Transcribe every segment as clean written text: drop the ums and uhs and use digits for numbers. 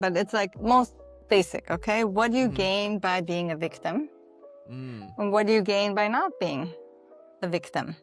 but it's like most basic, okay? What do you gain by being a victim? And what do you gain by not being a victim?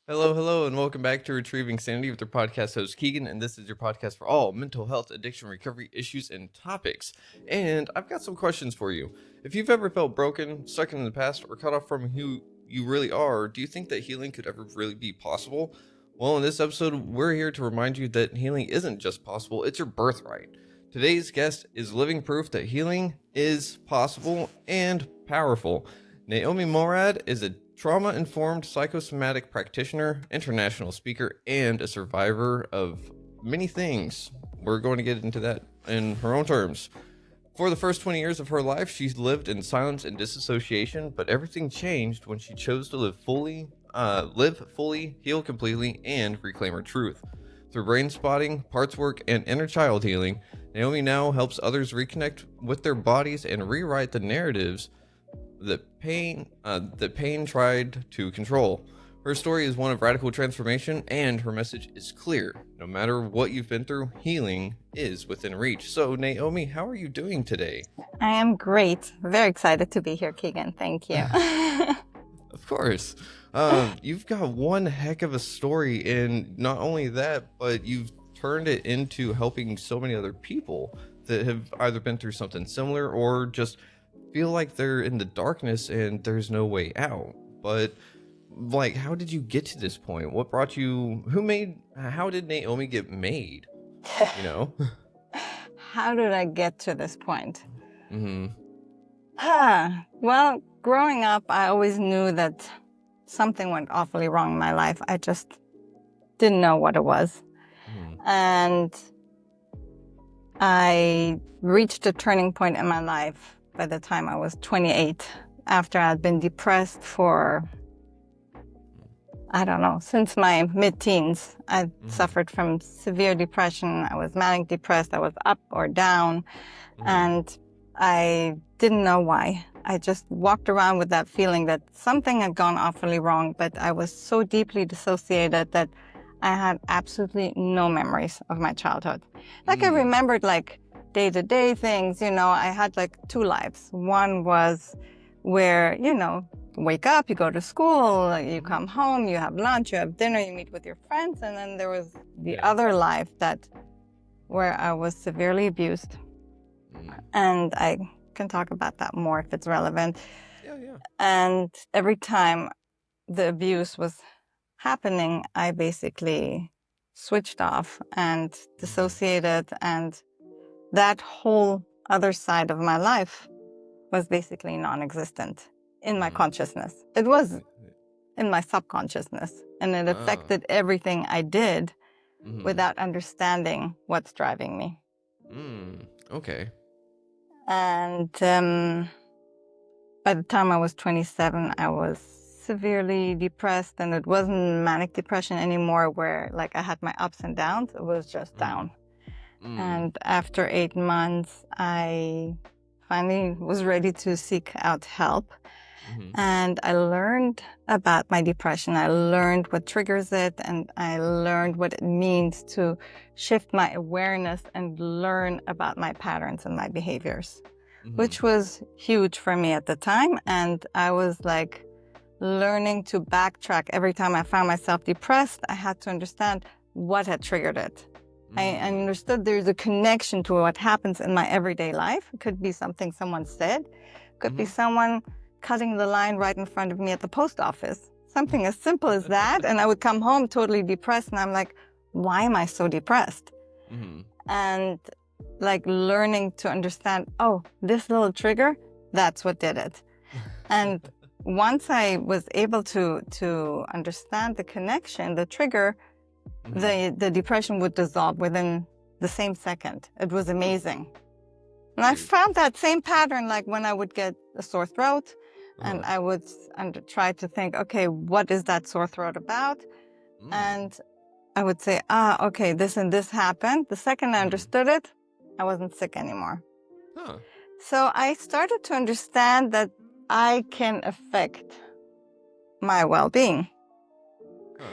Hello, and welcome back to Retrieving Sanity with your podcast host, Keegan, and this is your podcast for all mental health, addiction, recovery issues, and topics. And I've got some questions for you. If you've ever felt broken, stuck in the past, or cut off from who you really are, do you think that healing could ever really be possible? Well, in this episode, we're here to remind you that healing isn't just possible, it's your birthright. Today's guest is living proof that healing is possible and powerful. Naomi Morad is a trauma-informed psychosomatic practitioner, international speaker, and a survivor of many things. We're going to get into that in her own terms. For the first 20 years of her life, she's lived in silence and dissociation, but everything changed when she chose to live fully, heal completely, and reclaim her truth. Through brain spotting, parts work, and inner child healing, Naomi now helps others reconnect with their bodies and rewrite the narratives that pain tried to control. Her story is one of radical transformation, and her message is clear. No matter what you've been through, healing is within reach. So, Naomi, how are you doing today? I am great. Very excited to be here, Keegan. Thank you. Of course. You've got one heck of a story, and not only that, but you've turned it into helping so many other people that have either been through something similar or just feel like they're in the darkness and there's no way out. But like, how did you get to this point? What brought you, how did Naomi get made? You know? How did I get to this point? Well, growing up, I always knew that something went awfully wrong in my life. I just didn't know what it was. And I reached a turning point in my life by the time I was 28, after I'd been depressed for, I don't know, since my mid-teens. I suffered from severe depression. I was manic depressed. I was up or down. And I didn't know why. I just walked around with that feeling that something had gone awfully wrong, but I was so deeply dissociated that I had absolutely no memories of my childhood. Like I remembered like day-to-day things, you know. I had like two lives. One was where, you know, wake up, you go to school, you come home, you have lunch, you have dinner, you meet with your friends. And then there was the other life where I was severely abused. And I can talk about that more if it's relevant. Yeah. And every time the abuse was happening, I basically switched off and dissociated, and that whole other side of my life was basically non-existent in my consciousness. It was in my subconsciousness, and it affected everything I did without understanding what's driving me. Okay. And by the time I was 27, I was severely depressed, and it wasn't manic depression anymore where like I had my ups and downs. It was just down. And after 8 months, I finally was ready to seek out help. And I learned about my depression. I learned what triggers it, and I learned what it means to shift my awareness and learn about my patterns and my behaviors, which was huge for me at the time. And I was like learning to backtrack. Every time I found myself depressed, I had to understand what had triggered it. I understood there's a connection to what happens in my everyday life. It could be something someone said. It could be someone cutting the line right in front of me at the post office. Something as simple as that. And I would come home totally depressed, and I'm like, why am I so depressed? And like learning to understand, oh, this little trigger, that's what did it. And once I was able to understand the connection, the trigger, the depression would dissolve within the same second. It was amazing. And I found that same pattern, like when I would get a sore throat, and I would try to think, okay, what is that sore throat about? And I would say, okay, this and this happened. The second I understood it, I wasn't sick anymore. Huh. So I started to understand that I can affect my well-being. Huh.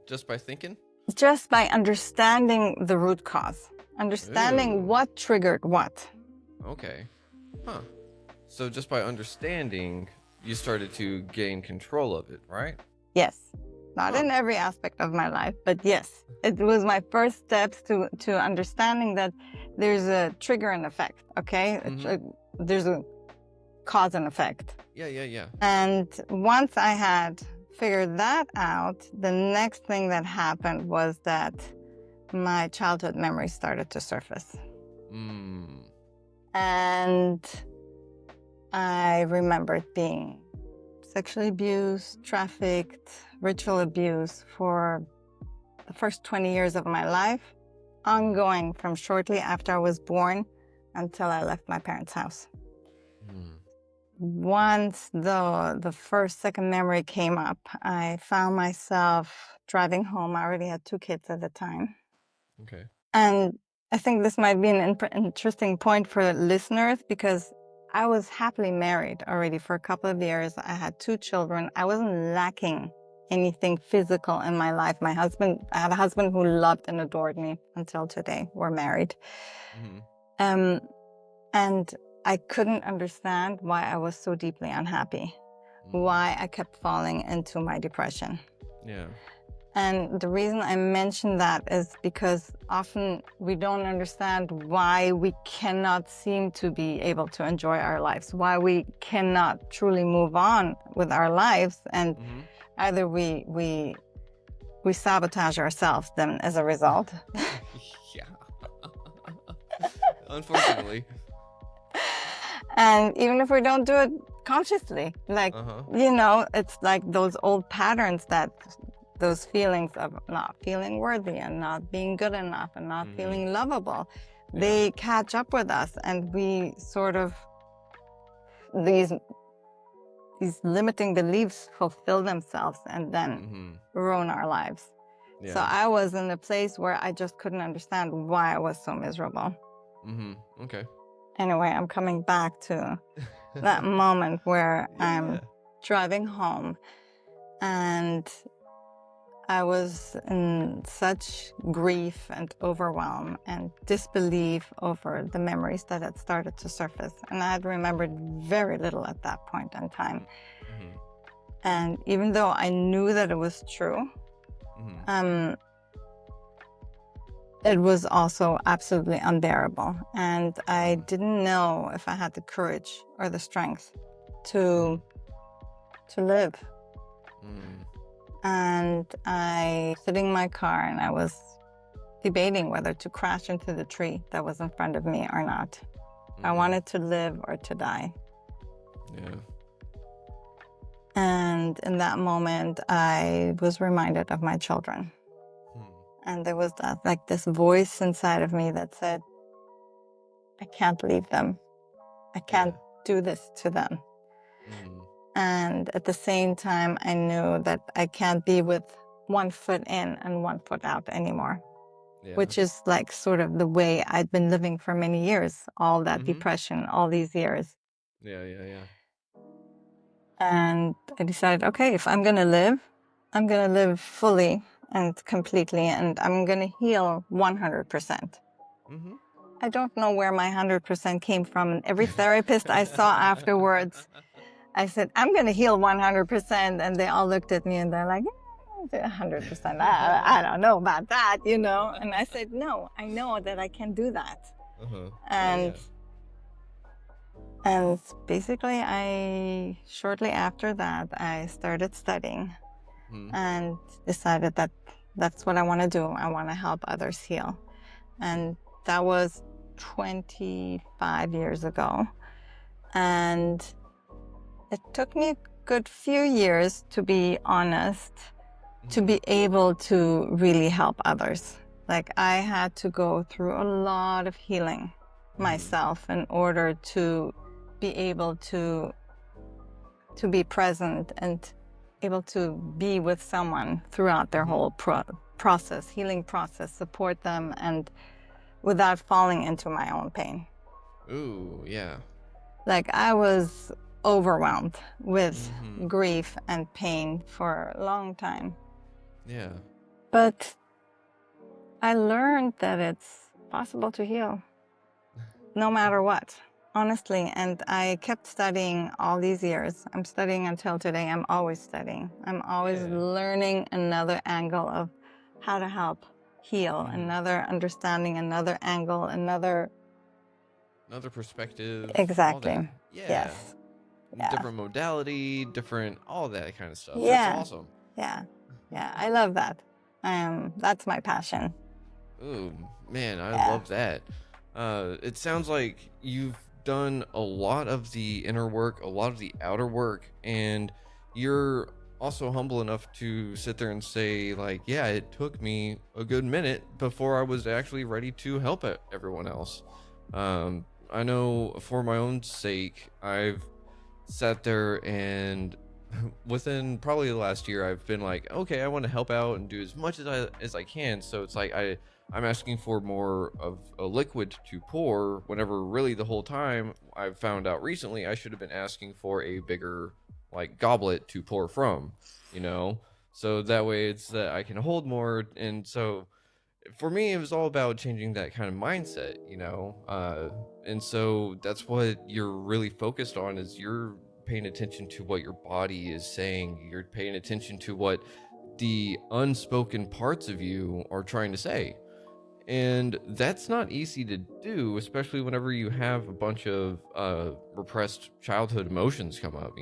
Just by thinking? Just by understanding the root cause, understanding what triggered what. Okay. Huh. So just by understanding, you started to gain control of it, right? Yes. Not in every aspect of my life, but yes, it was my first steps to understanding that there's a trigger and effect, okay? There's a cause and effect. Yeah. And once I had figured that out, the next thing that happened was that my childhood memories started to surface. And I remembered being sexually abused, trafficked, ritual abuse for the first 20 years of my life, ongoing from shortly after I was born until I left my parents' house. Once the second memory came up, I found myself driving home. I already had 2 kids at the time. Okay. And I think this might be an interesting point for listeners, because I was happily married already for a couple of years. I had 2 children. I wasn't lacking anything physical in my life. I had a husband who loved and adored me until today. We're married. And I couldn't understand why I was so deeply unhappy, why I kept falling into my depression. Yeah. And the reason I mention that is because often we don't understand why we cannot seem to be able to enjoy our lives, why we cannot truly move on with our lives, and either we sabotage ourselves then as a result. Yeah. Unfortunately. And even if we don't do it consciously, like, it's like those old patterns, that those feelings of not feeling worthy and not being good enough and not feeling lovable, they catch up with us, and we sort of, these limiting beliefs fulfill themselves and then ruin our lives. Yeah. So I was in a place where I just couldn't understand why I was so miserable. Okay. Anyway, I'm coming back to that moment where I'm driving home, and I was in such grief and overwhelm and disbelief over the memories that had started to surface. And I had remembered very little at that point in time. And even though I knew that it was true, it was also absolutely unbearable. And I didn't know if I had the courage or the strength to live. And I was sitting in my car, and I was debating whether to crash into the tree that was in front of me or not. I wanted to live or to die. Yeah. And in that moment, I was reminded of my children. And there was this voice inside of me that said, I can't leave them. I can't do this to them. And at the same time, I knew that I can't be with one foot in and one foot out anymore, which is like sort of the way I'd been living for many years, all that depression, all these years. Yeah. And I decided, okay, if I'm going to live fully and completely, and I'm going to heal 100%. I don't know where my 100% came from. And every therapist I saw afterwards, I said, I'm going to heal 100%. And they all looked at me and they're like, 100%. I don't know about that, And I said, no, I know that I can do that. And basically, shortly after that, I started studying and decided that that's what I want to do. I want to help others heal. And that was 25 years ago. And it took me a good few years, to be honest, to be able to really help others. Like, I had to go through a lot of healing myself in order to be able to be present and able to be with someone throughout their whole healing process, support them, and without falling into my own pain. Ooh, yeah. Like, I was overwhelmed with grief and pain for a long time. Yeah. But I learned that it's possible to heal no matter what, honestly. And I kept studying all these years. I'm studying until today. I'm always studying. I'm always learning another angle of how to help heal, another understanding, another angle, another perspective. Exactly. All that. Yeah. Yes. Yeah. Different modality, different, all that kind of stuff. Yeah. That's awesome. Yeah. Yeah. I love that. That's my passion. Ooh, man, I love that. It sounds like you've done a lot of the inner work, a lot of the outer work, and you're also humble enough to sit there and say, like, yeah, it took me a good minute before I was actually ready to help everyone else. I know for my own sake, I've sat there and within probably the last year, I've been like, okay, I want to help out and do as much as I can. So it's like I'm asking for more of a liquid to pour, whenever really the whole time I've found out recently I should have been asking for a bigger like goblet to pour from, so that way it's that I can hold more. And so for me, it was all about changing that kind of mindset, and so that's what you're really focused on, is you're paying attention to what your body is saying. You're paying attention to what the unspoken parts of you are trying to say. And that's not easy to do, especially whenever you have a bunch of repressed childhood emotions come up,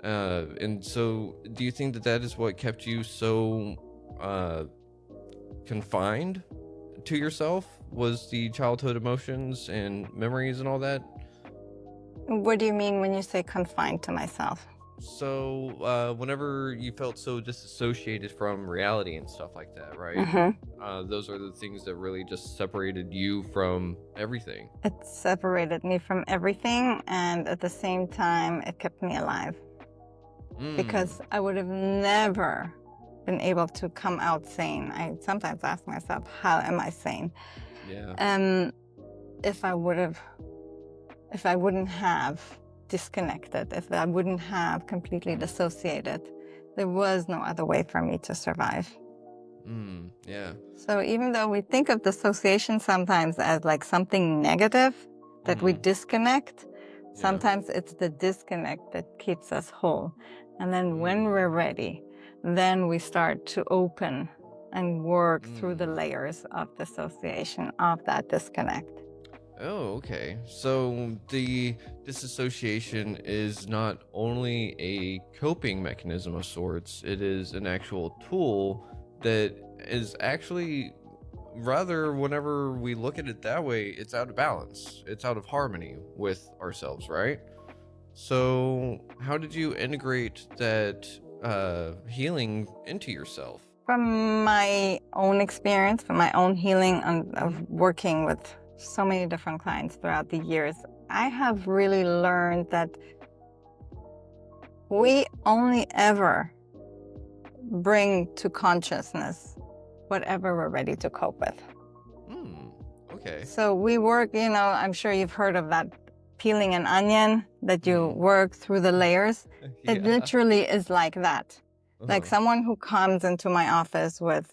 and so do you think that is what kept you so confined to yourself, was the childhood emotions and memories and all that? What do you mean when you say confined to myself? So whenever you felt so disassociated from reality and stuff like that, right? Those are the things that really just separated you from everything. It separated me from everything, and at the same time it kept me alive. Because I would have never been able to come out sane. I sometimes ask myself, how am I sane? Yeah. If I wouldn't have disconnected, if I wouldn't have completely dissociated, there was no other way for me to survive. Yeah. So even though we think of dissociation sometimes as like something negative, that we disconnect, sometimes it's the disconnect that keeps us whole. And then when we're ready, then we start to open and work through the layers of dissociation, of that disconnect. Oh, okay. So the disassociation is not only a coping mechanism of sorts, it is an actual tool that is actually, rather, whenever we look at it that way, it's out of balance. It's out of harmony with ourselves, right? So how did you integrate that healing into yourself? From my own experience, from my own healing of working with so many different clients throughout the years, I have really learned that we only ever bring to consciousness whatever we're ready to cope with. Okay. So we work, I'm sure you've heard of that peeling an onion, that you work through the layers. Yeah. It literally is like that. Like someone who comes into my office with,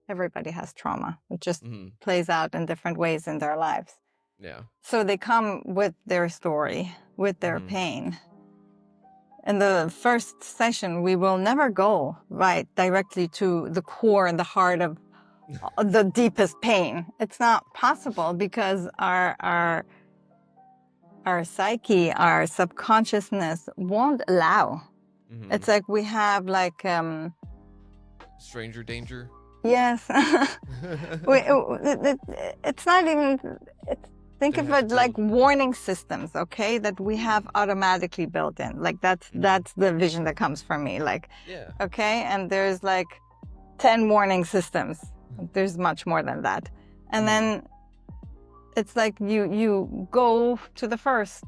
everybody has trauma. It just plays out in different ways in their lives. Yeah. So they come with their story, with their pain. In the first session, we will never go right directly to the core and the heart of the deepest pain. It's not possible, because our psyche, our subconsciousness won't allow. It's like we have like stranger danger. Yes. It's not even. Think of it like warning systems, okay, that we have automatically built in. Like that's the vision that comes from me. Like, okay, and there's like 10 warning systems. There's much more than that. And then it's like you go to the first,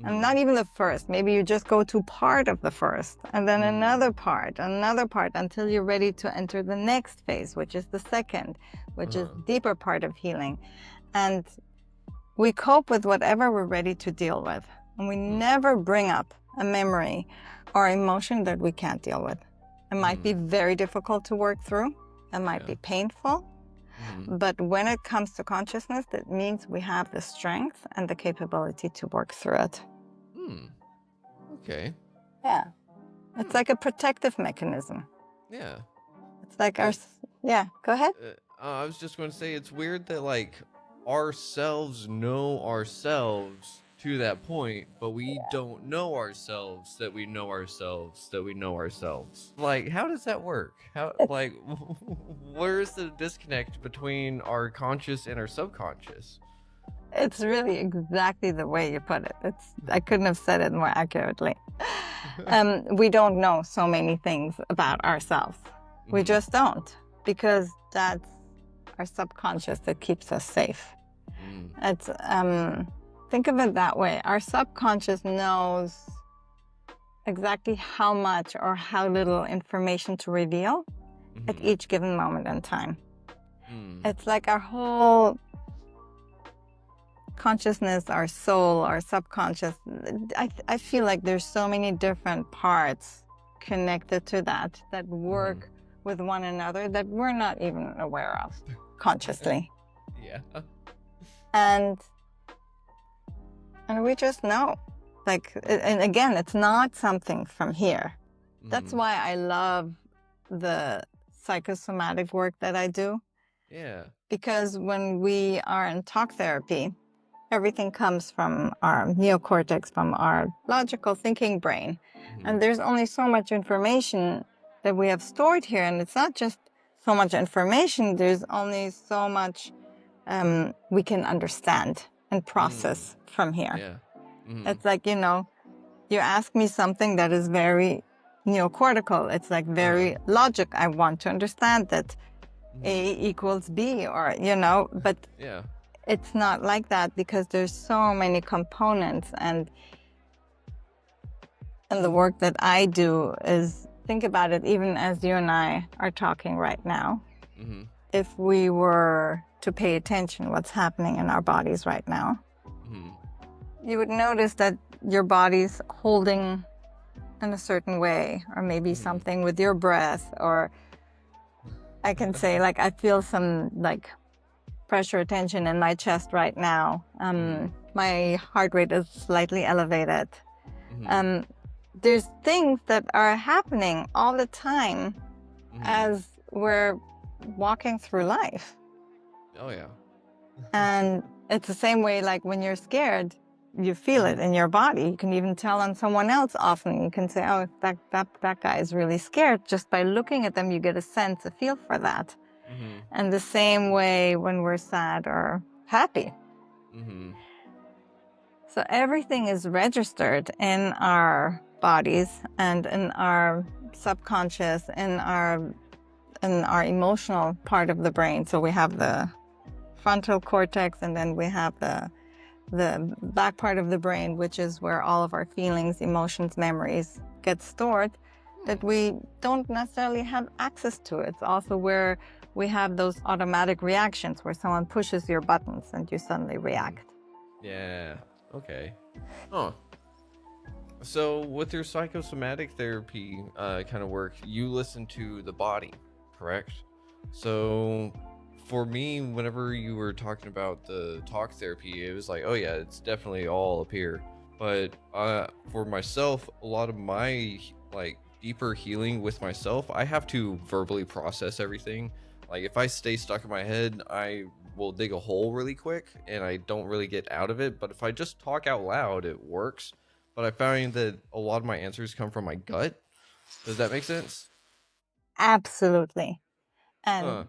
And not even the first. Maybe you just go to part of the first, and then another part, until you're ready to enter the next phase, which is the second, which is deeper part of healing. And we cope with whatever we're ready to deal with. And we never bring up a memory or emotion that we can't deal with. It might be very difficult to work through. It might be painful. But when it comes to consciousness, that means we have the strength and the capability to work through it. Okay. Yeah. It's like a protective mechanism. Yeah. It's like our... Yeah, go ahead. I was just going to say, it's weird that, like, ourselves know ourselves to that point, but we don't know ourselves that we know ourselves that we know ourselves. Like, how does that work? How, like, where's the disconnect between our conscious and our subconscious? It's really exactly the way you put it. I couldn't have said it more accurately. We don't know so many things about ourselves. We just don't, because that's our subconscious that keeps us safe. It's think of it that way. Our subconscious knows exactly how much or how little information to reveal at each given moment in time. It's like our whole consciousness, our soul, our subconscious. I feel like there's so many different parts connected to that work with one another that we're not even aware of consciously. Yeah. And we just know. Like, and again, it's not something from here. That's why I love the psychosomatic work that I do. Yeah. Because when we are in talk therapy, everything comes from our neocortex, from our logical thinking brain. And there's only so much information that we have stored here. And it's not just so much information, there's only so much we can understand and process from here. Yeah. It's like, you ask me something that is very neocortical. It's like very logic. I want to understand that A equals B, or, but it's not like that, because there's so many components. And the work that I do is, think about it, even as you and I are talking right now, if we were to pay attention what's happening in our bodies right now, you would notice that your body's holding in a certain way, or maybe something with your breath, or I can say, like, I feel some, like, pressure, tension in my chest right now. My heart rate is slightly elevated. There's things that are happening all the time as we're walking through life. Oh, yeah. And it's the same way, like, when you're scared, you feel it in your body. You can even tell on someone else often. You can say, oh, that guy is really scared. Just by looking at them, you get a sense, a feel for that. And the same way when we're sad or happy. So everything is registered in our bodies and in our subconscious, in our emotional part of the brain. So we have the frontal cortex, and then we have the back part of the brain, which is where all of our feelings, emotions, memories get stored, that we don't necessarily have access to. It's also where we have those automatic reactions, where someone pushes your buttons and you suddenly react. Yeah. Okay. Oh. So with your psychosomatic therapy kind of work, you listen to the body, correct? So for me, whenever you were talking about the talk therapy, it was like, oh yeah, it's definitely all up here. But for myself, a lot of my, like, deeper healing with myself, I have to verbally process everything. Like, if I stay stuck in my head, I will dig a hole really quick and I don't really get out of it. But if I just talk out loud, it works. But I find that a lot of my answers come from my gut. Does that make sense? Absolutely. And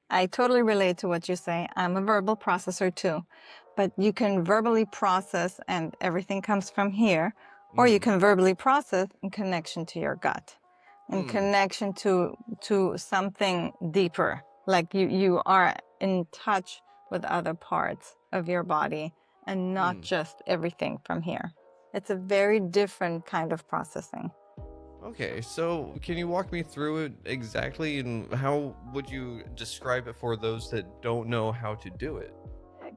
I totally relate to what you say. I'm a verbal processor too. But you can verbally process and everything comes from here, or you can verbally process in connection to your gut, in connection to something deeper. Like you are in touch with other parts of your body and not just everything from here. It's a very different kind of processing. Okay, so can you walk me through it exactly, and how would you describe it for those that don't know how to do it?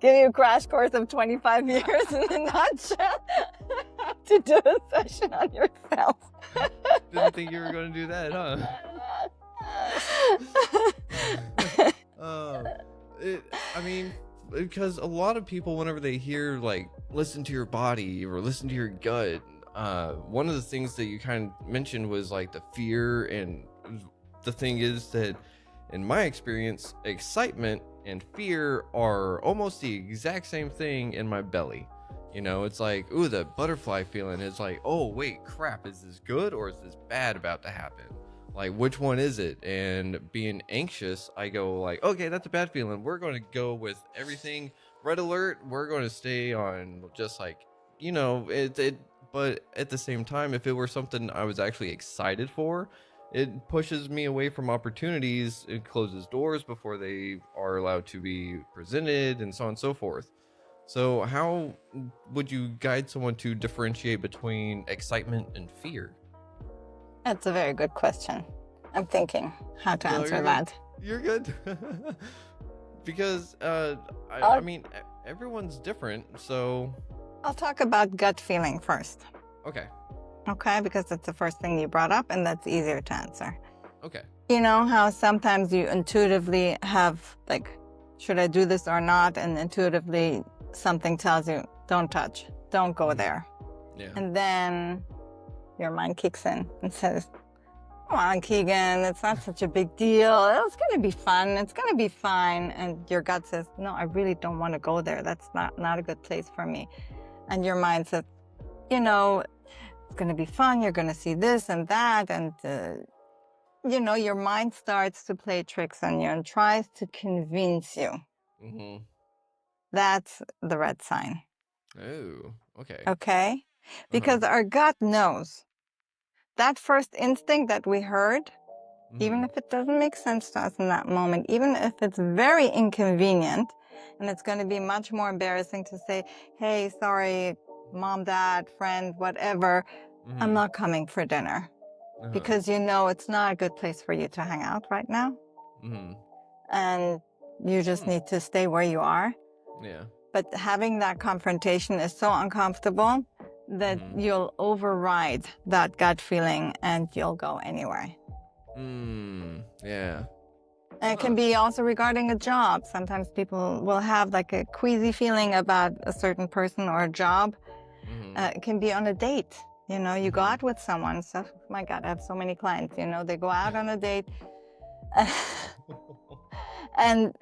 Give you a crash course of 25 years in a nutshell to do a session on yourself. Didn't think you were going to do that, huh? I mean, because a lot of people, whenever they hear like listen to your body or listen to your gut, one of the things that you kind of mentioned was like the fear. And the thing is that in my experience, excitement and fear are almost the exact same thing in my belly. You know, it's like, ooh, the butterfly feeling is like, oh wait, crap, is this good or is this bad about to happen? Like, which one is it? And being anxious, I go like, okay, that's a bad feeling. We're going to go with everything red alert. We're going to stay on just like, you know, but at the same time, if it were something I was actually excited for, it pushes me away from opportunities. It closes doors before they are allowed to be presented, and so on and so forth. So how would you guide someone to differentiate between excitement and fear? That's a very good question. I'm thinking how to answer that. You're good. Because I mean, everyone's different, so I'll talk about gut feeling first. Okay. Okay, because that's the first thing you brought up, and that's easier to answer. Okay. You know how sometimes you intuitively have, like, should I do this or not? And intuitively something tells you, don't touch, don't go there. Yeah. And then your mind kicks in and says, come on, Keegan, it's not such a big deal. It's going to be fun. It's going to be fine. And your gut says, no, I really don't want to go there. That's not a good place for me. And your mind says, you know, it's going to be fun. You're going to see this and that. And, you know, your mind starts to play tricks on you and tries to convince you. Mm-hmm. That's the red sign. Oh, okay. Okay? Because our gut knows that first instinct that we heard, even if it doesn't make sense to us in that moment, even if it's very inconvenient, and it's going to be much more embarrassing to say, hey, sorry, mom, dad, friend, whatever, I'm not coming for dinner. Because you know it's not a good place for you to hang out right now. And you just need to stay where you are. Yeah. But having that confrontation is so uncomfortable that you'll override that gut feeling and you'll go anywhere. Yeah. And it can be also regarding a job. Sometimes people will have like a queasy feeling about a certain person or a job. It can be on a date. You know, you go out with someone. So, oh my God, I have so many clients. You know, they go out on a date. And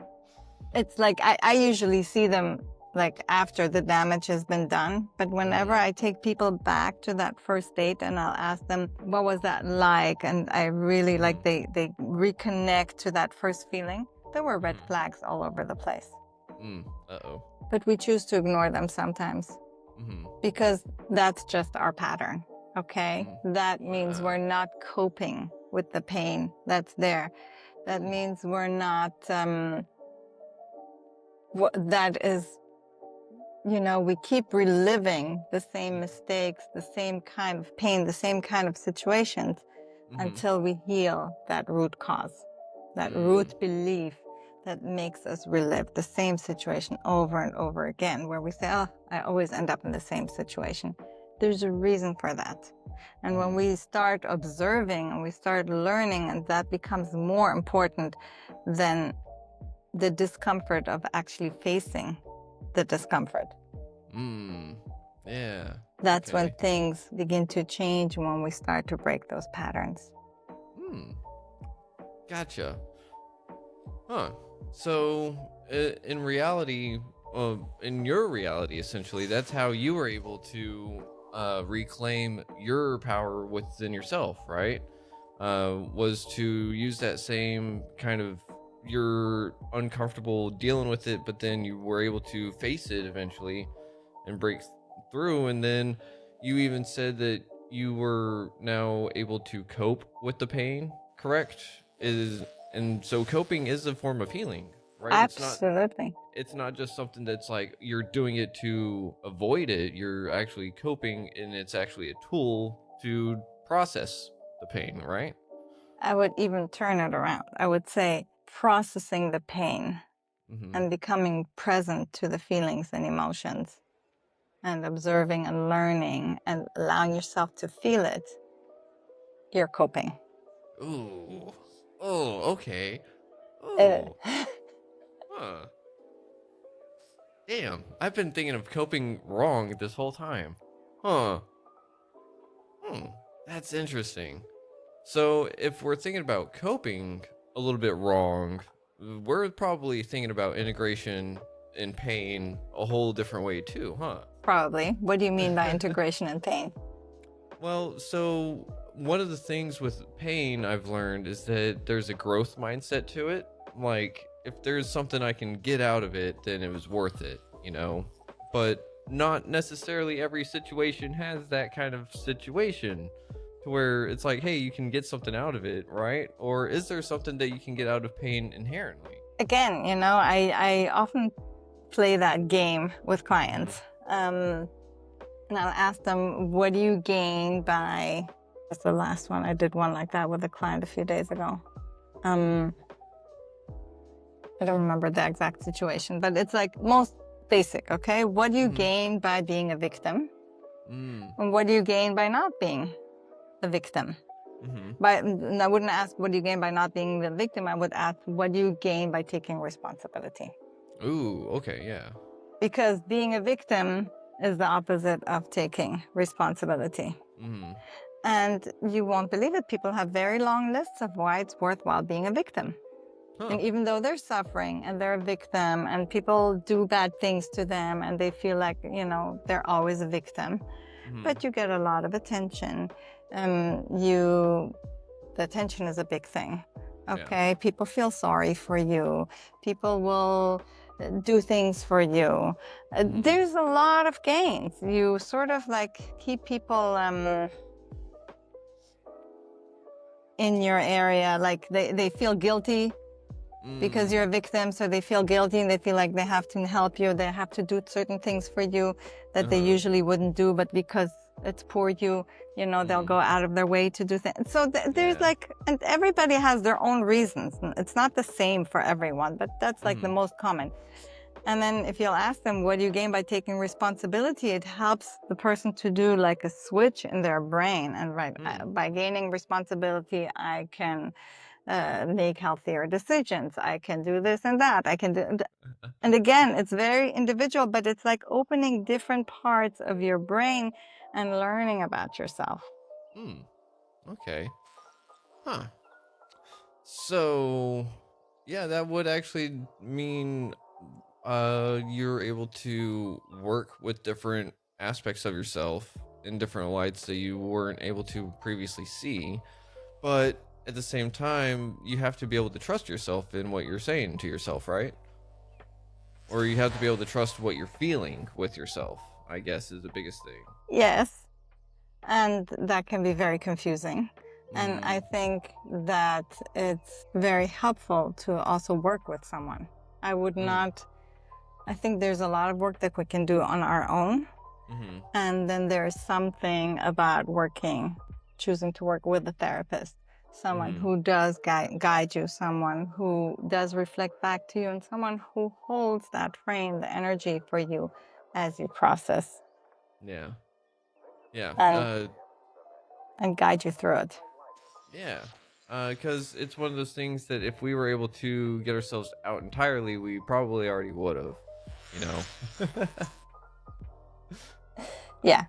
it's like, I usually see them like after the damage has been done. But whenever I take people back to that first date and I'll ask them, what was that like? And I really like they reconnect to that first feeling. There were red flags all over the place. Uh-oh. But we choose to ignore them sometimes because that's just our pattern. Okay? That means we're not coping with the pain that's there. That means we're not, that is, you know, we keep reliving the same mistakes, the same kind of pain, the same kind of situations until we heal that root cause, that root belief that makes us relive the same situation over and over again, where we say, oh, I always end up in the same situation. There's a reason for that. And when we start observing and we start learning, and that becomes more important than the discomfort of actually facing the discomfort. Yeah. That's when things begin to change, when we start to break those patterns. Gotcha. Huh. So, in reality, in your reality, essentially, that's how you were able to reclaim your power within yourself, right? Was to use that same kind of, you're uncomfortable dealing with it, but then you were able to face it eventually and break through. And then you even said that you were now able to cope with the pain, correct? And so coping is a form of healing, right? Absolutely. It's not just something that's like you're doing it to avoid it. You're actually coping, and it's actually a tool to process the pain, right? I would even turn it around. I would say processing the pain Mm-hmm. and becoming present to the feelings and emotions and observing and learning and allowing yourself to feel it, you're coping. Ooh. Oh, okay. Uh, Oh. Huh. Damn. I've been thinking of coping wrong this whole time. Huh. Hmm. That's interesting. So, if we're thinking about coping a little bit wrong, we're probably thinking about integration and pain a whole different way too, huh? Probably. What do you mean by integration and pain? Well, so one of the things with pain I've learned is that there's a growth mindset to it. Like, if there's something I can get out of it, then it was worth it, you know? But not necessarily every situation has that kind of situation to where it's like, hey, you can get something out of it, right? Or is there something that you can get out of pain inherently? Again, I often play that game with clients. And I'll ask them, what do you gain by... That's the last one. I did one like that with a client a few days ago. I don't remember the exact situation, but it's like most basic, okay? What do you gain by being a victim? And what do you gain by not being a victim? And I wouldn't ask, what do you gain by not being the victim? I would ask, what do you gain by taking responsibility? Ooh, okay, yeah. Because being a victim is the opposite of taking responsibility. And you won't believe it, people have very long lists of why it's worthwhile being a victim. And even though they're suffering and they're a victim and people do bad things to them and they feel like, they're always a victim, but you get a lot of attention. The attention is a big thing. Okay, people feel sorry for you. People will do things for you. There's a lot of gains. You sort of like keep people in your area, like they feel guilty because you're a victim, so they feel guilty and they feel like they have to help you, they have to do certain things for you that they usually wouldn't do, but because it's poor you, they'll go out of their way to do things. So there's like, and everybody has their own reasons. It's not the same for everyone, but that's like the most common. And then if you'll ask them, what do you gain by taking responsibility? It helps the person to do like a switch in their brain. And by gaining responsibility, I can make healthier decisions. I can do this and that. I can do... And again, it's very individual, but it's like opening different parts of your brain and learning about yourself. Okay. Huh. So, yeah, that would actually mean you're able to work with different aspects of yourself in different lights that you weren't able to previously see. But at the same time, you have to be able to trust yourself in what you're saying to yourself, right? Or you have to be able to trust what you're feeling with yourself, I guess, is the biggest thing. Yes. And that can be very confusing. And I think that it's very helpful to also work with someone. I would not... I think there's a lot of work that we can do on our own. And then there's something about choosing to work with a therapist, someone who does guide you, someone who does reflect back to you, and someone who holds that frame, the energy for you as you process. Yeah. And guide you through it. Yeah. Because it's one of those things that if we were able to get ourselves out entirely, we probably already would have, Yeah.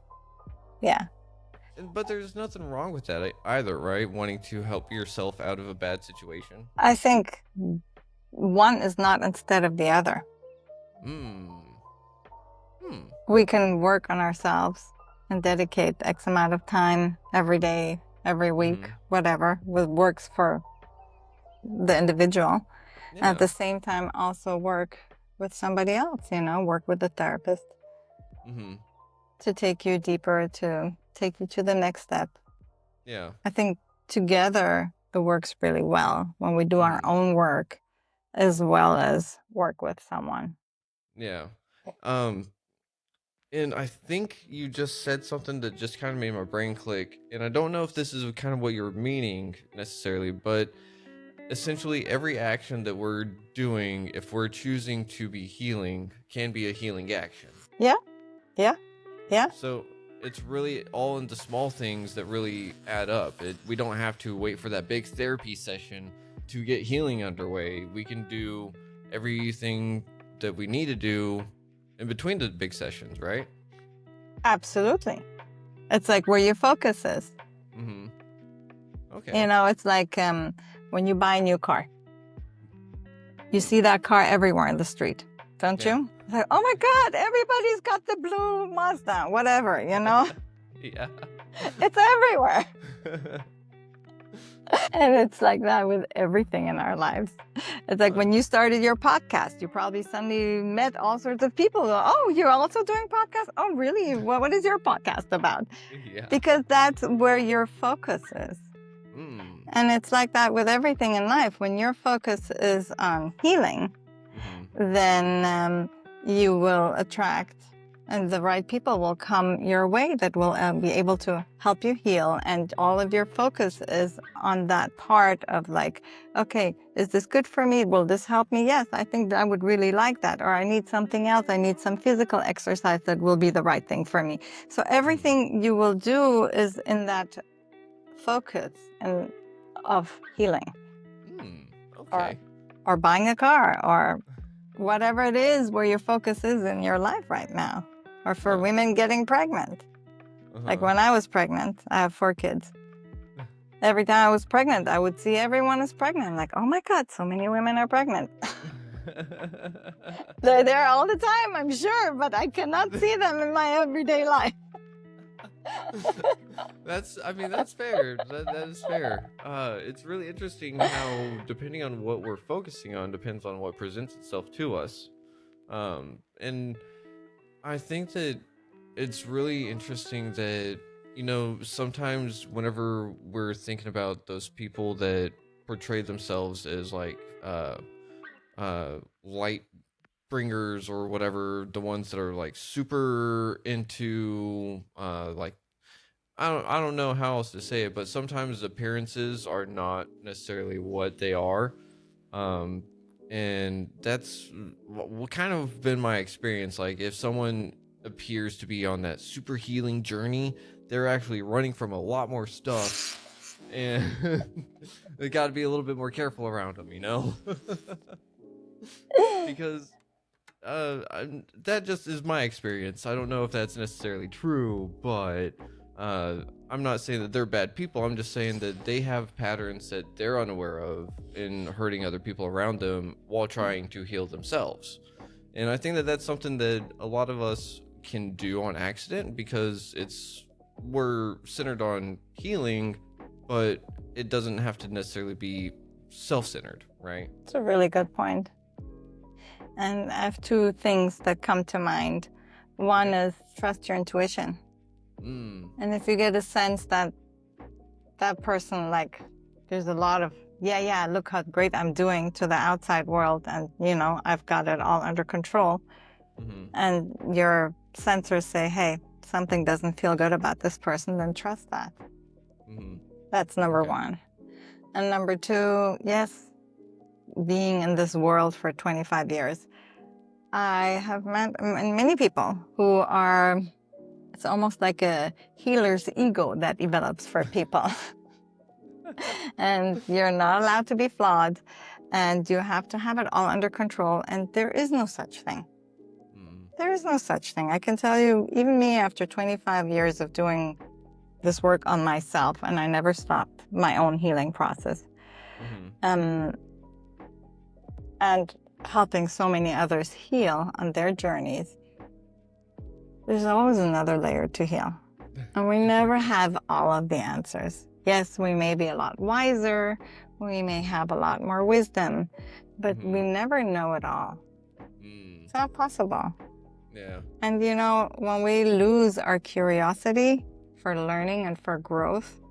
But there's nothing wrong with that either, right? Wanting to help yourself out of a bad situation. I think one is not instead of the other. We can work on ourselves and dedicate X amount of time every day, every week, whatever works for the individual. At the same time, also work with somebody else, work with a therapist to take you deeper, to take you to the next step. Yeah. I think together it works really well. When we do our own work, as well as work with someone. Yeah. And I think you just said something that just kind of made my brain click. And I don't know if this is kind of what you're meaning necessarily, but essentially every action that we're doing, if we're choosing to be healing, can be a healing action. Yeah, yeah, yeah. So it's really all in the small things that really add up. We don't have to wait for that big therapy session to get healing underway. We can do everything that we need to do in between the big sessions, right? Absolutely. It's like where your focus is. Mm-hmm. Okay. You know, it's like when you buy a new car. You see that car everywhere in the street, don't Yeah. you? It's like, oh my God, everybody's got the blue Mazda, whatever, you know? Yeah. It's everywhere. And it's like that with everything in our lives. It's like when you started your podcast, you probably suddenly met all sorts of people. Oh, you're also doing podcasts? Oh, really? What is your podcast about? Yeah. Because that's where your focus is. Mm. And it's like that with everything in life. When your focus is on healing, then you will attract, and the right people will come your way that will be able to help you heal. And all of your focus is on that part of like, okay, is this good for me? Will this help me? Yes, I think I would really like that. Or I need something else. I need some physical exercise that will be the right thing for me. So everything you will do is in that focus and of healing. Okay. Or buying a car, or whatever it is where your focus is in your life right now. Or for women getting pregnant. Like when I was pregnant, I have 4 kids. Every time I was pregnant, I would see everyone is pregnant. Like, oh my God, so many women are pregnant. They're there all the time, I'm sure, but I cannot see them in my everyday life. That's fair. That is fair. It's really interesting how depending on what we're focusing on depends on what presents itself to us. And I think that it's really interesting that, you know, sometimes whenever we're thinking about those people that portray themselves as like light bringers or whatever, the ones that are like super into like I don't know how else to say it, but sometimes appearances are not necessarily what they are. And that's what kind of been my experience. Like if someone appears to be on that super healing journey, they're actually running from a lot more stuff, and they got to be a little bit more careful around them, you know? Because that just is my experience. I don't know if that's necessarily true, but I'm not saying that they're bad people. I'm just saying that they have patterns that they're unaware of in hurting other people around them while trying to heal themselves. And I think that that's something that a lot of us can do on accident because we're centered on healing, but it doesn't have to necessarily be self-centered, right? It's a really good point. And I have 2 things that come to mind. One is trust your intuition. And if you get a sense that that person, like, there's a lot of, yeah, look how great I'm doing to the outside world, and, you know, I've got it all under control. And your sensors say, hey, something doesn't feel good about this person, then trust that. That's number 1. And number 2, yes, being in this world for 25 years, I have met many people who are, it's almost like a healer's ego that develops for people. And you're not allowed to be flawed, and you have to have it all under control, and there is no such thing. There is no such thing. I can tell you, even me, after 25 years of doing this work on myself, and I never stopped my own healing process, and helping so many others heal on their journeys, there's always another layer to heal. And we never have all of the answers. Yes, we may be a lot wiser, we may have a lot more wisdom, but we never know it all. It's not possible. Yeah. And you know, when we lose our curiosity for learning and for growth,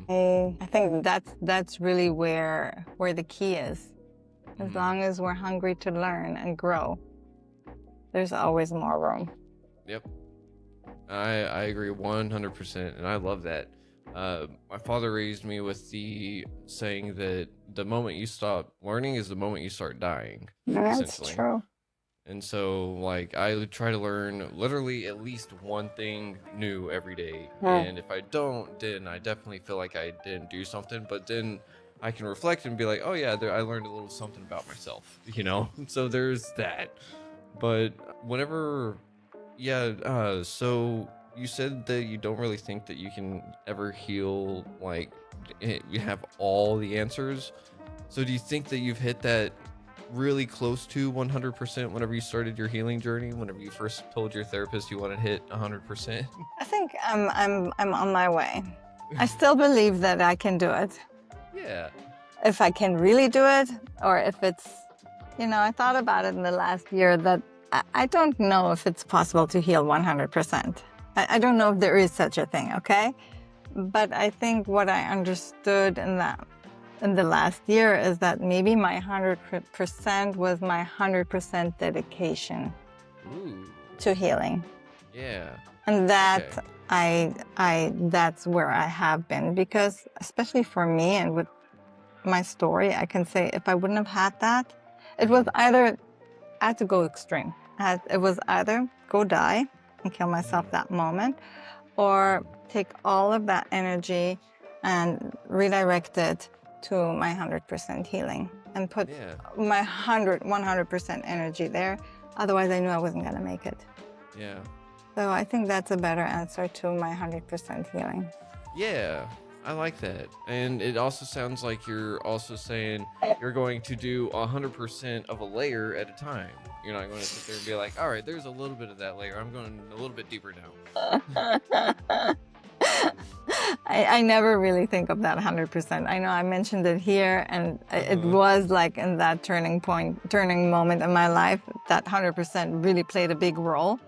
I think that's really where the key is. As long as we're hungry to learn and grow, there's always more room. Yep. I agree 100%, and I love that. My father raised me with the saying that the moment you stop learning is the moment you start dying. That's Essentially. true. And so, like, I would try to learn literally at least one thing new every day. And if I don't, then I definitely feel like I didn't do something. But then I can reflect and be like, oh, yeah, I learned a little something about myself, you know? So there's that. But whenever, so you said that you don't really think that you can ever heal, like, you have all the answers. So do you think that you've hit that really close to 100% whenever you started your healing journey, whenever you first told your therapist you want to hit 100%? I think I'm on my way. I still believe that I can do it. Yeah. If I can really do it, or if it's, I thought about it in the last year that I don't know if it's possible to heal 100%. I don't know if there is such a thing, okay? But I think what I understood in the last year is that maybe my 100% was my 100% dedication to healing. Yeah. And that that's where I have been, because especially for me and with my story, I can say if I wouldn't have had that, it was either I had to go extreme. It was either go die and kill myself that moment, or take all of that energy and redirect it to my 100% healing and put my 100% energy there. Otherwise, I knew I wasn't going to make it. Yeah. So I think that's a better answer to my 100% healing. Yeah, I like that. And it also sounds like you're also saying you're going to do 100% of a layer at a time. You're not going to sit there and be like, all right, there's a little bit of that layer. I'm going a little bit deeper now. I never really think of that 100%. I know I mentioned it here, and it was like in that turning moment in my life, that 100% really played a big role.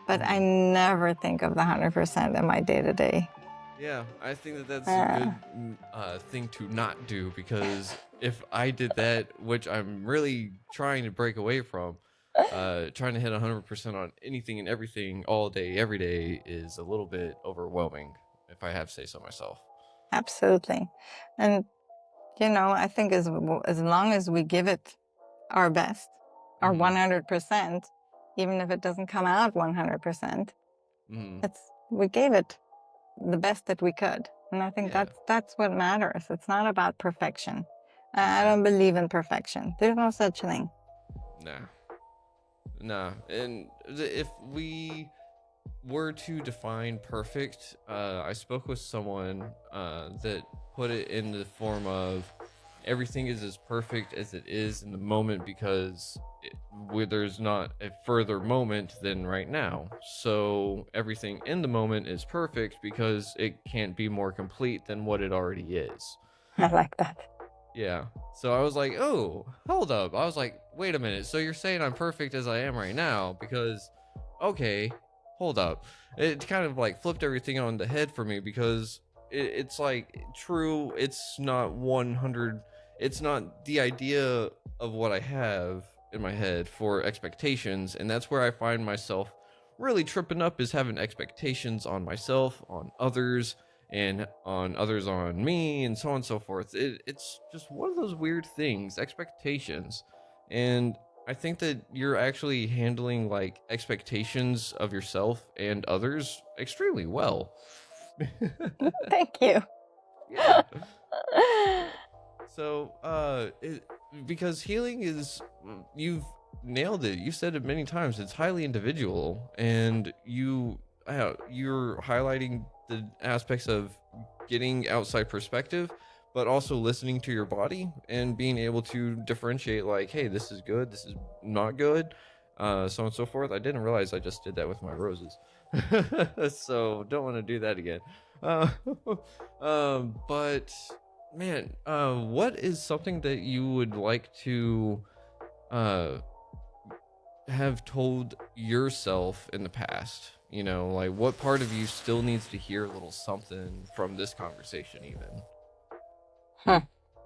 But I never think of the 100% in my day-to-day. Yeah, I think that that's a good thing to not do, because if I did that, which I'm really trying to break away from, trying to hit 100% on anything and everything all day, every day is a little bit overwhelming, if I have to say so myself. Absolutely. And, I think as long as we give it our best, our 100%, even if it doesn't come out 100%, we gave it the best that we could. And I think that's what matters. It's not about perfection. I don't believe in perfection. There's no such thing. Nah. And if we were to define perfect, I spoke with someone that put it in the form of everything is as perfect as it is in the moment, because there's not a further moment than right now. So everything in the moment is perfect because it can't be more complete than what it already is. I like that. Yeah. So I was like, oh, hold up. I was like, wait a minute. So you're saying I'm perfect as I am right now? Because, okay, hold up. It kind of like flipped everything on the head for me, because it's like, true, it's not 100. It's not the idea of what I have in my head for expectations. And that's where I find myself really tripping up, is having expectations on myself, on others, and on others on me, and so on and so forth. It's just one of those weird things, expectations. And I think that you're actually handling like expectations of yourself and others extremely well. Thank you. Yeah. So, because healing is, you've nailed it. You said it many times. It's highly individual, and you're highlighting the aspects of getting outside perspective, but also listening to your body and being able to differentiate, like, hey, this is good, this is not good, so on and so forth. I didn't realize I just did that with my roses. So don't want to do that again. But man, what is something that you would like to have told yourself in the past? Like, what part of you still needs to hear a little something from this conversation even?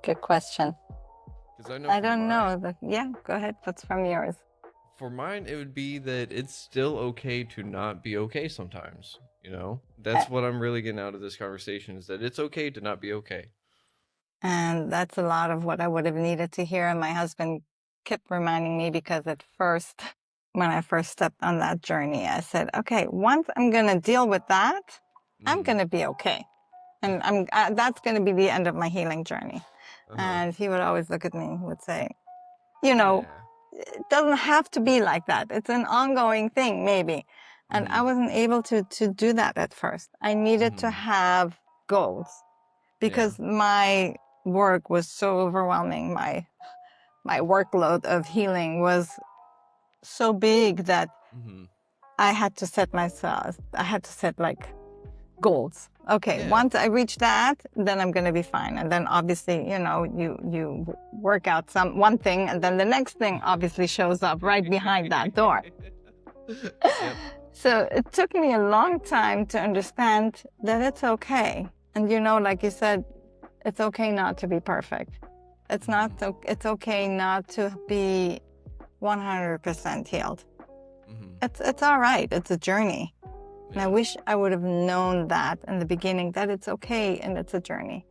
Good question. Because I know I for don't know. mine, Yeah, go ahead. What's from yours? for mine, it would be that it's still okay to not be okay sometimes. Uh, That's what I'm really getting out of this conversation is that it's okay to not be okay. And that's a lot of what I would have needed to hear. And my husband kept reminding me because at first, when I first stepped on that journey, I said, okay, once I'm going to deal with that, I'm Mm-hmm. going to be okay. And that's going to be the end of my healing journey. Uh-huh. And he would always look at me and would say, you know, Yeah. it doesn't have to be like that. It's an ongoing thing, maybe. And Mm-hmm. I wasn't able to do that at first. I needed to Mm-hmm. have goals Yeah. because my work was so overwhelming. My workload of healing was so big that Mm-hmm. I had to set like goals. Okay, Yeah. once I reach that, then I'm going to be fine. And then obviously, you work out one thing, and then the next thing obviously shows up right behind that door. Yep. So it took me a long time to understand that it's okay. And like you said, it's okay not to be perfect. It's okay not to be 100% healed. Mm-hmm. It's all right. It's a journey. And I Yeah. wish I would have known that in the beginning, that it's okay and it's a journey.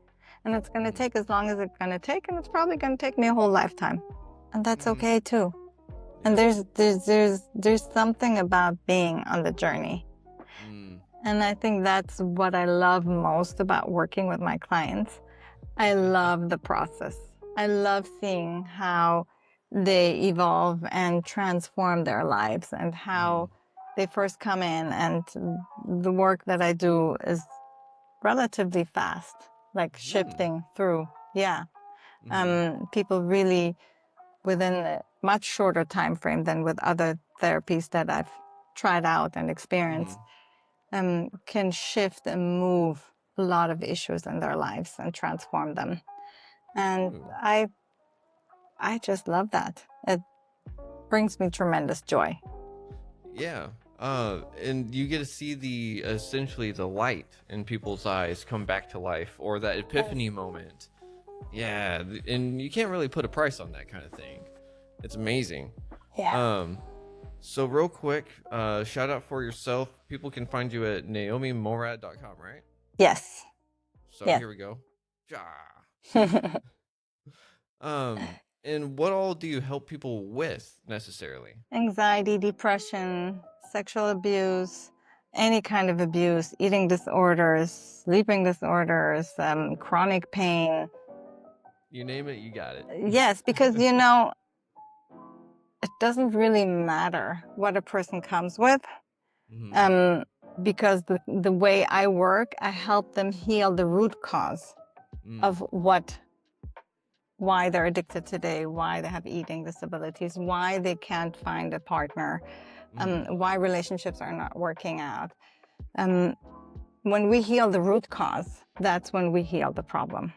And it's going to take as long as it's going to take, and it's probably going to take me a whole lifetime. And that's Mm-hmm. okay too. And there's something about being on the journey. Mm. And I think that's what I love most about working with my clients. I love the process. I love seeing how they evolve and transform their lives and how they first come in, and the work that I do is relatively fast, like shifting through. Yeah. People really within a much shorter time frame than with other therapies that I've tried out and experienced, can shift and move a lot of issues in their lives and transform them. And Ooh. I just love that. It brings me tremendous joy. Yeah. And you get to see essentially the light in people's eyes come back to life, or that epiphany moment. Yeah, and you can't really put a price on that kind of thing. It's amazing. Yeah. So real quick, shout out for yourself. People can find you at naomimorad.com, right? Yes. So Yes. here we go. And what all do you help people with necessarily? Anxiety, depression, sexual abuse, any kind of abuse, eating disorders, sleeping disorders, chronic pain. You name it, you got it. Yes, because it doesn't really matter what a person comes with. Because the way I work, I help them heal the root cause of why they're addicted today, why they have eating disabilities, why they can't find a partner, why relationships are not working out. When we heal the root cause, that's when we heal the problem.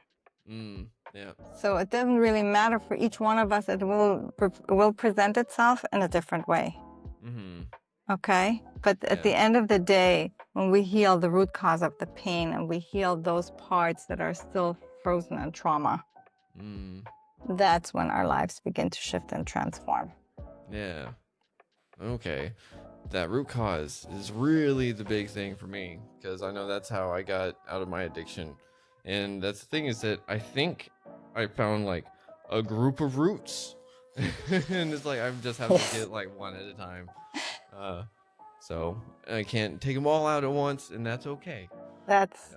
Yeah. So it doesn't really matter for each one of us. It will present itself in a different way. Okay? But at the end of the day, when we heal the root cause of the pain and we heal those parts that are still frozen in trauma, that's when our lives begin to shift and transform. Yeah. Okay. That root cause is really the big thing for me, because I know that's how I got out of my addiction. And that's the thing, is that I think I found like a group of roots. And it's like I just have to get like one at a time. So I can't take them all out at once, and that's okay. That's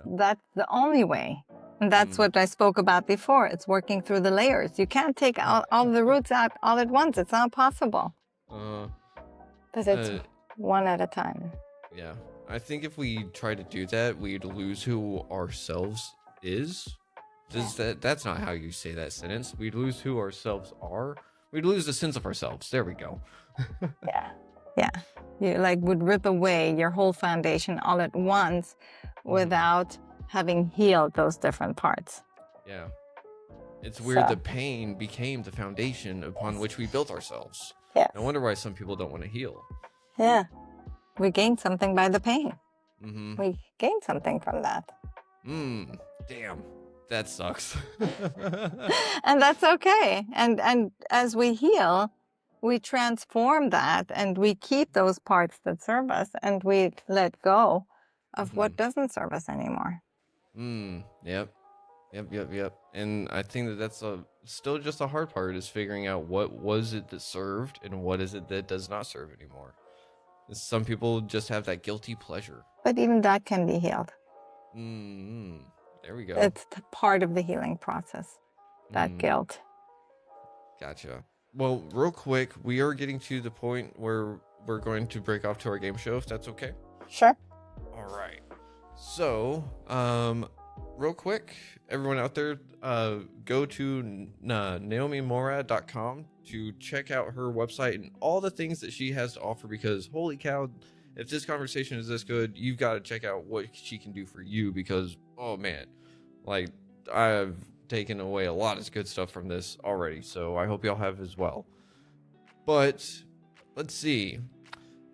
the only way. And that's what I spoke about before. It's working through the layers. You can't take all the roots out all at once. It's not possible. Because it's one at a time. Yeah. I think if we try to do that, we'd lose who ourselves is. That's not how you say that sentence. We'd lose who ourselves are. We'd lose the sense of ourselves. There we go. Yeah. You would rip away your whole foundation all at once without having healed those different parts. Yeah. It's weird the pain became the foundation upon which we built ourselves. Yeah. I wonder why some people don't want to heal. Yeah. We gained something by the pain. We gained something from that. Damn. That sucks. And that's okay. And as we heal, we transform that and we keep those parts that serve us and we let go of what doesn't serve us anymore. Yep. And I think that's still just a hard part, is figuring out what was it that served and what is it that does not serve anymore. Some people just have that guilty pleasure. But even that can be healed. There we go. It's part of the healing process, that guilt. Gotcha. Well, real quick, we are getting to the point where we're going to break off to our game show, if that's okay. Sure. All right. So, real quick, everyone out there, go to naomimorad.com to check out her website and all the things that she has to offer, because holy cow, if this conversation is this good, you've got to check out what she can do for you, because, oh man, like, I've taken away a lot of good stuff from this already, so I hope y'all have as well. But let's see.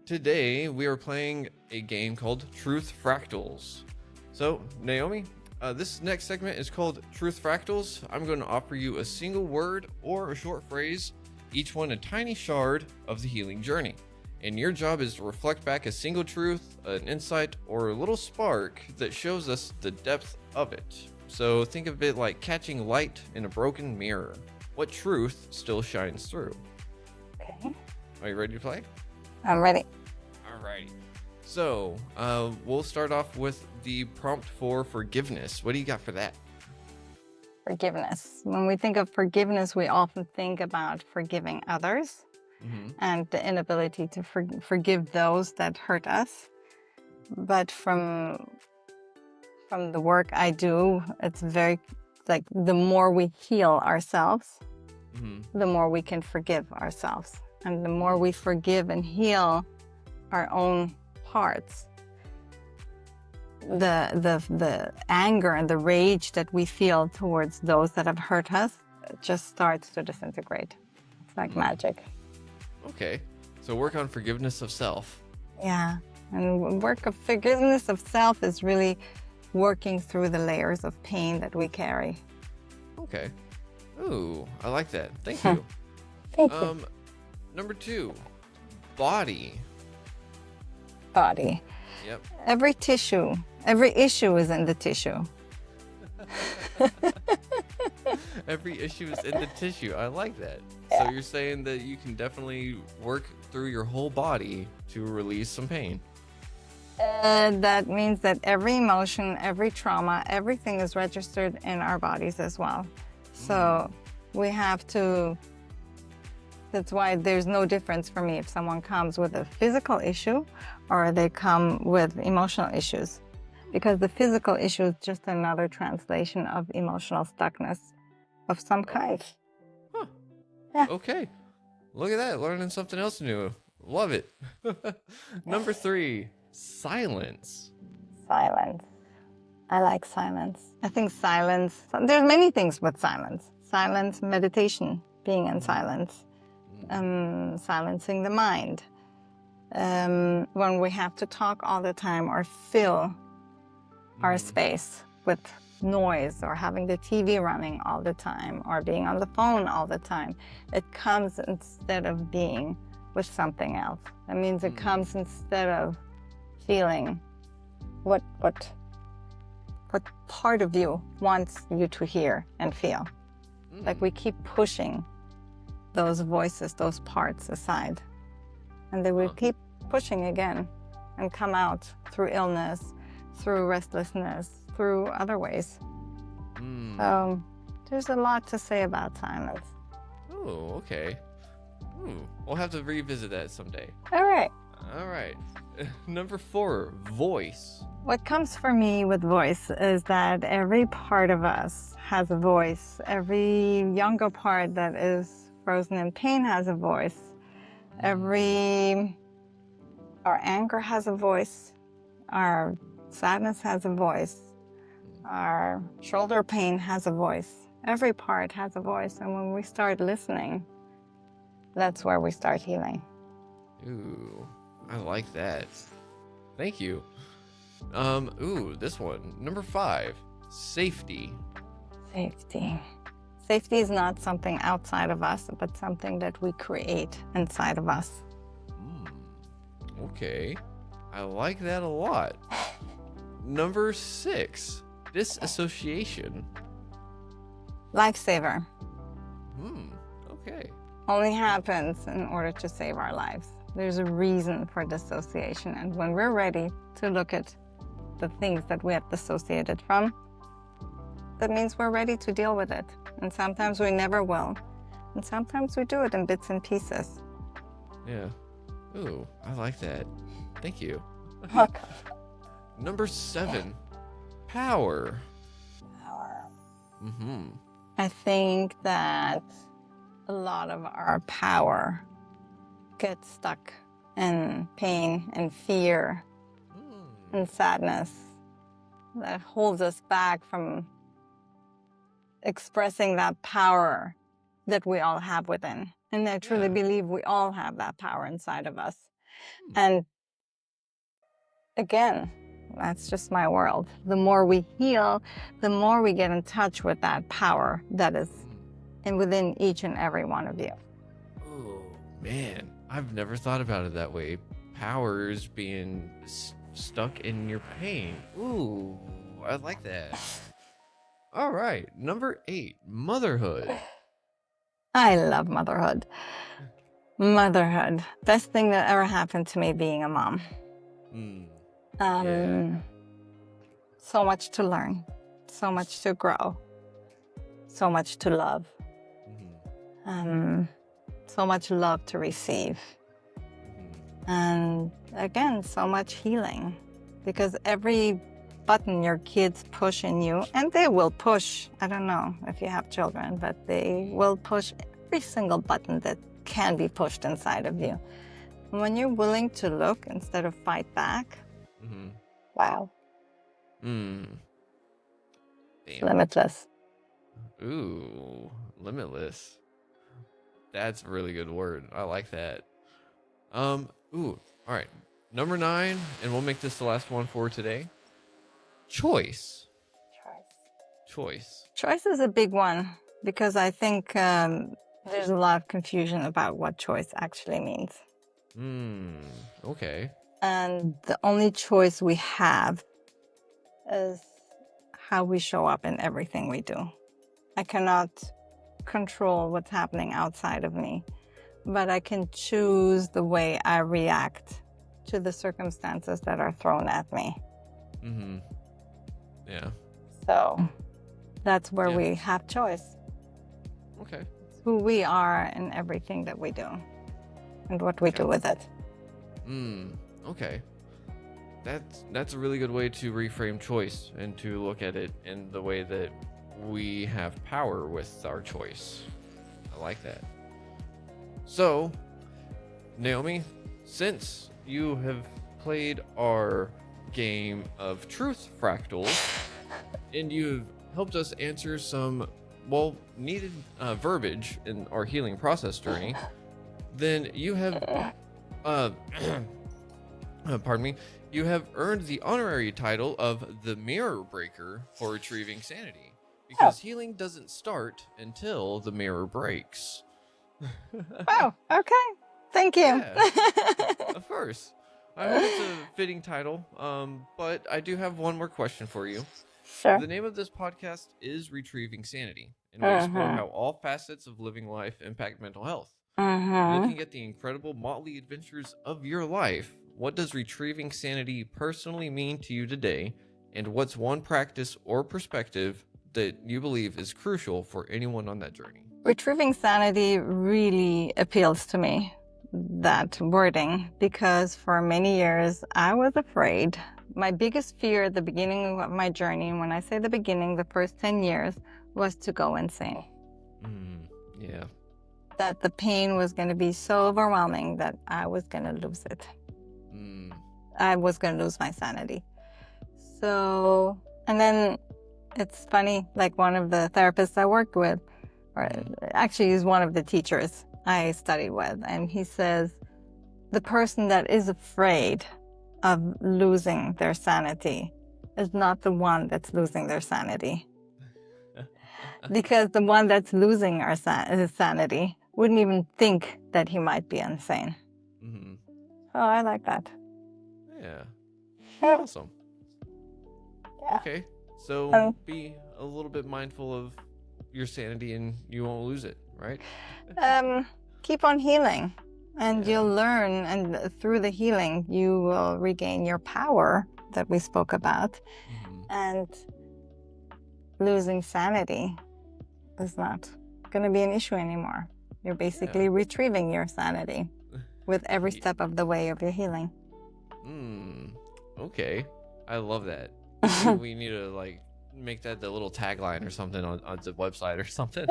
Today we are playing a game called Truth Fractals. So, Naomi, this next segment is called Truth Fractals. I'm going to offer you a single word or a short phrase, each one a tiny shard of the healing journey. And your job is to reflect back a single truth, an insight, or a little spark that shows us the depth of it. So think of it like catching light in a broken mirror. What truth still shines through? Okay. Are you ready to play? I'm ready. Alrighty. So, we'll start off with the prompt for forgiveness. What do you got for that? Forgiveness. When we think of forgiveness, we often think about forgiving others and the inability to forgive those that hurt us. But from the work I do, it's very, like, the more we heal ourselves, the more we can forgive ourselves. And the more we forgive and heal our own parts, the anger and the rage that we feel towards those that have hurt us just starts to disintegrate. It's like magic. Okay. So work on forgiveness of self. Yeah. And work of forgiveness of self is really working through the layers of pain that we carry. Okay. Ooh, I like that. Thank you. Thank you. Number 2, body. Body. Yep. Every issue is in the tissue. Every issue is in the tissue. I like that. Yeah. So you're saying that you can definitely work through your whole body to release some pain. That means that every emotion, every trauma, everything is registered in our bodies as well. So we have to, that's why there's no difference for me if someone comes with a physical issue or they come with emotional issues. Because the physical issue is just another translation of emotional stuckness of some kind. Huh. Yeah. Okay. Look at that. Learning something else new. Love it. Number 3, silence. Silence. I like silence. I think silence, there's many things with silence. Silence, meditation, being in silence, silencing the mind. When we have to talk all the time or fill our space with noise or having the TV running all the time or being on the phone all the time, it comes instead of being with something else. That means it comes instead of feeling what part of you wants you to hear and feel. Like we keep pushing those voices, those parts aside. And they will keep pushing again and come out through illness, through restlessness, through other ways. So there's a lot to say about silence. Oh, okay. We'll have to revisit that someday. All right. Number 4, voice. What comes for me with voice is that every part of us has a voice. Every younger part that is frozen in pain has a voice. Our anger has a voice. Our sadness has a voice. Our shoulder pain has a voice. Every part has a voice. And when we start listening, that's where we start healing. Ooh, I like that. Thank you. This one. Number 5, safety. Safety. Safety is not something outside of us, but something that we create inside of us. Okay. I like that a lot. Number 6, dissociation. Lifesaver. Okay. Only happens in order to save our lives. There's a reason for dissociation. And when we're ready to look at the things that we have dissociated from, that means we're ready to deal with it. And sometimes we never will. And sometimes we do it in bits and pieces. Yeah. Ooh, I like that. Thank you. Welcome. Number 7, power. I think that a lot of our power gets stuck in pain and fear and sadness that holds us back from expressing that power that we all have within. And I truly believe we all have that power inside of us. And again, that's just my world. The more we heal, the more we get in touch with that power that is within each and every one of you. Oh, man. I've never thought about it that way. Powers being stuck in your pain. Ooh, I like that. All right. Number 8, motherhood. I love motherhood. Motherhood. Best thing that ever happened to me being a mom. So much to learn, so much to grow, so much to love, so much love to receive. And again, so much healing, because every button your kids push in you, and they will push, I don't know if you have children, but they will push every single button that can be pushed inside of you. And when you're willing to look instead of fight back, wow. Damn. Limitless. Ooh, limitless. That's a really good word. I like that. All right. Number 9, and we'll make this the last one for today. Choice. Choice is a big one, because I think there's a lot of confusion about what choice actually means. Okay. And the only choice we have is how we show up in everything we do. I cannot control what's happening outside of me, but I can choose the way I react to the circumstances that are thrown at me. Yeah. So that's where we have choice. Okay. It's who we are in everything that we do and what we do with it. Okay. That's a really good way to reframe choice and to look at it in the way that we have power with our choice. I like that. So, Naomi, since you have played our game of truth fractals and you've helped us answer some needed verbiage in our healing process journey, then you have pardon me, you have earned the honorary title of the Mirror Breaker for Retrieving Sanity, because healing doesn't start until the mirror breaks. Oh, okay. Thank you. Yeah, of course. I hope it's a fitting title, but I do have one more question for you. Sure. The name of this podcast is Retrieving Sanity, and we explore how all facets of living life impact mental health. Looking at the incredible motley adventures of your life, what does retrieving sanity personally mean to you today, and what's one practice or perspective that you believe is crucial for anyone on that journey? Retrieving sanity really appeals to me, that wording, because for many years I was afraid. My biggest fear at the beginning of my journey, and when I say the beginning, the first 10 years, was to go insane. Yeah. That the pain was going to be so overwhelming that I was going to lose it. I was going to lose my sanity. So, and then it's funny, like one of the therapists I worked with, or actually he's one of the teachers I studied with, and he says, the person that is afraid of losing their sanity is not the one that's losing their sanity. Because the one that's losing his sanity wouldn't even think that he might be insane. Mm-hmm. Oh, I like that. Yeah. Yeah. Awesome. Yeah. Okay. So be a little bit mindful of your sanity and you won't lose it, right? Keep on healing, and Yeah. you'll learn, and through the healing you will regain your power that we spoke about. Mm-hmm. And losing sanity is not going to be an issue anymore. You're basically retrieving your sanity with every step of the way of your healing. Okay. I love that. We need to like make that the little tagline or something on the website or something.